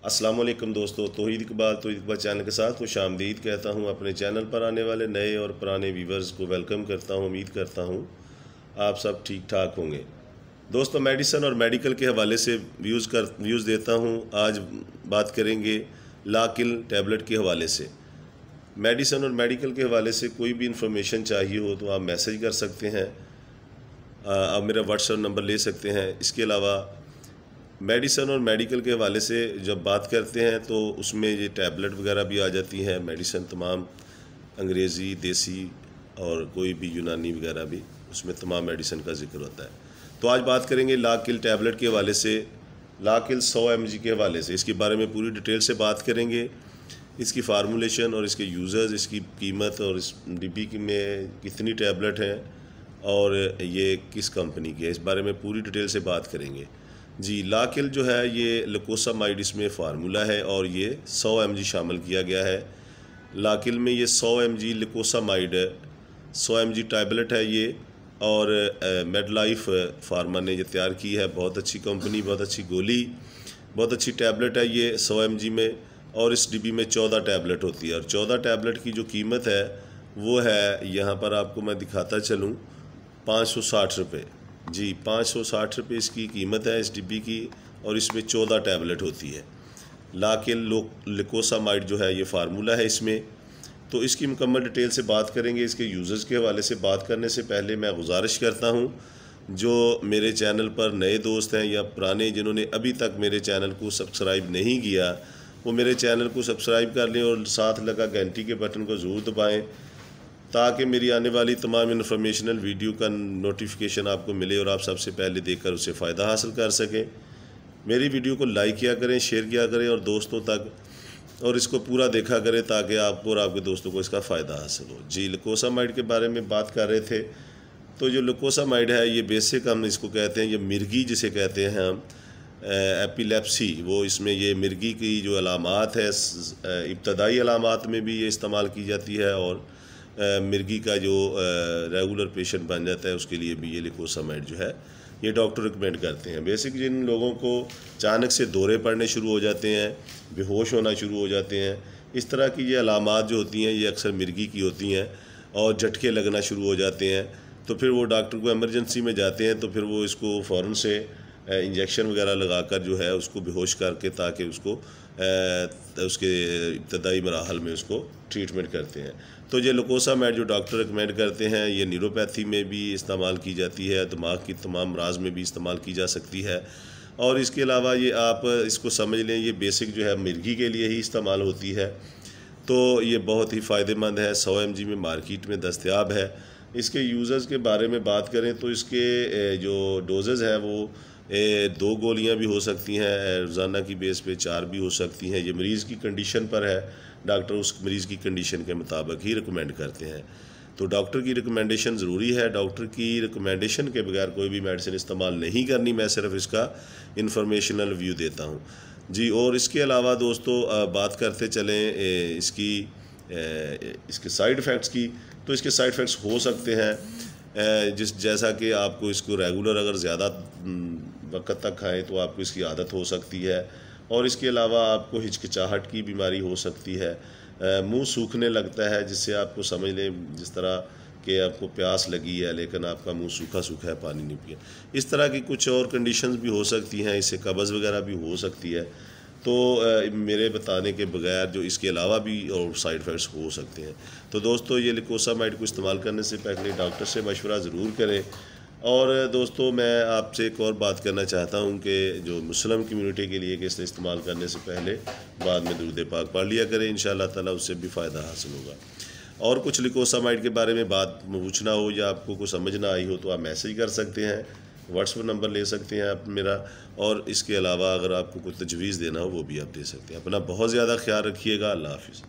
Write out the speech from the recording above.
अस्सलाम वालेकुम दोस्तों, तौहीद इकबाल चैनल के साथ खुशामदीद कहता हूँ। अपने चैनल पर आने वाले नए और पुराने व्यूवर्स को वेलकम करता हूँ। उम्मीद करता हूँ आप सब ठीक ठाक होंगे। दोस्तों, मेडिसिन और मेडिकल के हवाले से व्यूज़ देता हूँ। आज बात करेंगे ला किल टैबलेट के हवाले से। मेडिसिन और मेडिकल के हवाले से कोई भी इंफॉर्मेशन चाहिए हो तो आप मैसेज कर सकते हैं, आप मेरा व्हाट्सएप नंबर ले सकते हैं। इसके अलावा मेडिसिन और मेडिकल के हवाले से जब बात करते हैं तो उसमें ये टैबलेट वगैरह भी आ जाती हैं। मेडिसिन तमाम अंग्रेज़ी, देसी और कोई भी यूनानी वगैरह भी, उसमें तमाम मेडिसिन का जिक्र होता है। तो आज बात करेंगे ला किल टैबलेट के हवाले से, ला किल 100 mg के हवाले से। इसके बारे में पूरी डिटेल से बात करेंगे, इसकी फार्मूलेशन और इसके यूज़र्स, इसकी कीमत और इस डिब्बी में कितनी टैबलेट हैं और ये किस कंपनी की है, इस बारे में पूरी डिटेल से बात करेंगे। जी, ला किल जो है ये लकोसामाइड इसमें फार्मूला है और ये 100 mg शामिल किया गया है। ला किल में ये 100 mg लकोसामाइड 100 mg टैबलेट है ये, और मेडलाइफ फार्मा ने ये तैयार की है। बहुत अच्छी कंपनी, बहुत अच्छी गोली, बहुत अच्छी टैबलेट है ये 100 mg में, और इस डिब्बी में 14 टैबलेट होती है। और 14 टैबलेट की जो कीमत है वो है, यहाँ पर आपको मैं दिखाता चलूँ, 560 रुपये। जी, 560 रुपये इसकी कीमत है इस डिब्बी की, और इसमें 14 टैबलेट होती है। ला किल लकोसामाइड जो है ये फार्मूला है इसमें। तो इसकी मुकम्मल डिटेल से बात करेंगे। इसके यूज़र्स के हवाले से बात करने से पहले मैं गुजारिश करता हूँ, जो मेरे चैनल पर नए दोस्त हैं या पुराने जिन्होंने अभी तक मेरे चैनल को सब्सक्राइब नहीं किया, वो मेरे चैनल को सब्सक्राइब कर लें और साथ लगा घंटी के बटन को ज़रूर दबाएँ, ताकि मेरी आने वाली तमाम इन्फॉर्मेशनल वीडियो का नोटिफिकेशन आपको मिले और आप सबसे पहले देखकर उससे फ़ायदा हासिल कर सकें। मेरी वीडियो को लाइक किया करें, शेयर किया करें और दोस्तों तक, और इसको पूरा देखा करें ताकि आपको और आपके दोस्तों को इसका फ़ायदा हासिल हो। जी, लकोसामाइड के बारे में बात कर रहे थे। तो जो लकोसामाइड है ये बेसिक हम इसको कहते हैं, ये मिर्गी जिसे कहते हैं हम, एपिलेप्सी, वो इसमें ये मिर्गी की जो अलामात है, इब्तदाई अलामात में भी ये इस्तेमाल की जाती है, और मिर्गी का जो रेगुलर पेशेंट बन जाता है उसके लिए भी ये लकोसामाइड जो है ये डॉक्टर रिकमेंड करते हैं। बेसिक जिन लोगों को अचानक से दौरे पड़ने शुरू हो जाते हैं, बेहोश होना शुरू हो जाते हैं, इस तरह की ये अलामात जो होती हैं ये अक्सर मिर्गी की होती हैं, और झटके लगना शुरू हो जाते हैं, तो फिर वो डॉक्टर को एमरजेंसी में जाते हैं। तो फिर वो इसको फ़ौरन से इंजेक्शन वगैरह लगाकर जो है उसको बेहोश करके, ताकि उसको उसके इब्तदाई मराहल में उसको ट्रीटमेंट करते हैं। तो ये लकोसामाइड जो डॉक्टर रिकमेंड करते हैं ये न्यूरोपैथी में भी इस्तेमाल की जाती है, दिमाग की तमाम अमराज में भी इस्तेमाल की जा सकती है। और इसके अलावा ये आप इसको समझ लें, ये बेसिक जो है मिर्गी के लिए ही इस्तेमाल होती है। तो ये बहुत ही फ़ायदेमंद है, 100 mg में मार्केट में दस्तयाब है। इसके यूज़र्स के बारे में बात करें तो इसके जो डोजेज़ हैं वो 2 गोलियां भी हो सकती हैं, रोज़ाना की बेस पे 4 भी हो सकती हैं। ये मरीज़ की कंडीशन पर है, डॉक्टर उस मरीज़ की कंडीशन के मुताबिक ही रिकमेंड करते हैं। तो डॉक्टर की रिकमेंडेशन ज़रूरी है, डॉक्टर की रिकमेंडेशन के बगैर कोई भी मेडिसिन इस्तेमाल नहीं करनी। मैं सिर्फ इसका इंफॉर्मेशनल व्यू देता हूँ। जी, और इसके अलावा दोस्तों बात करते चलें इसके साइड इफ़ेक्ट्स की। तो इसके साइड इफ़ेक्ट्स हो सकते हैं जैसा कि आपको इसको रेगुलर अगर ज़्यादा वक्त तक खाएं तो आपको इसकी आदत हो सकती है, और इसके अलावा आपको हिचकिचाहट की बीमारी हो सकती है, मुंह सूखने लगता है, जिससे आपको समझ लें जिस तरह कि आपको प्यास लगी है लेकिन आपका मुंह सूखा सूखा है, पानी नहीं पिया। इस तरह की कुछ और कंडीशंस भी हो सकती हैं, इससे कब्ज़ वगैरह भी हो सकती है। तो मेरे बताने के बगैर जो इसके अलावा भी और साइड इफ़ेक्ट्स हो सकते हैं। तो दोस्तों, ये लकोसामाइड को इस्तेमाल करने से पहले डॉक्टर से मशवरा ज़रूर करें। और दोस्तों, मैं आपसे एक और बात करना चाहता हूं कि जो मुस्लिम कम्युनिटी के लिए कि इसे इस्तेमाल करने से पहले बाद में दुरूद पाक पढ़ लिया करें, इंशाअल्लाह ताला उससे भी फ़ायदा हासिल होगा। और कुछ लकोसामाइड के बारे में बात पूछना हो या आपको कुछ समझ ना आई हो तो आप मैसेज कर सकते हैं, व्हाट्सएप नंबर ले सकते हैं आप मेरा। और इसके अलावा अगर आपको कुछ तजवीज़ देना हो वो भी आप दे सकते हैं। अपना बहुत ज़्यादा ख्याल रखिएगा। अल्लाह हाफ़िज़।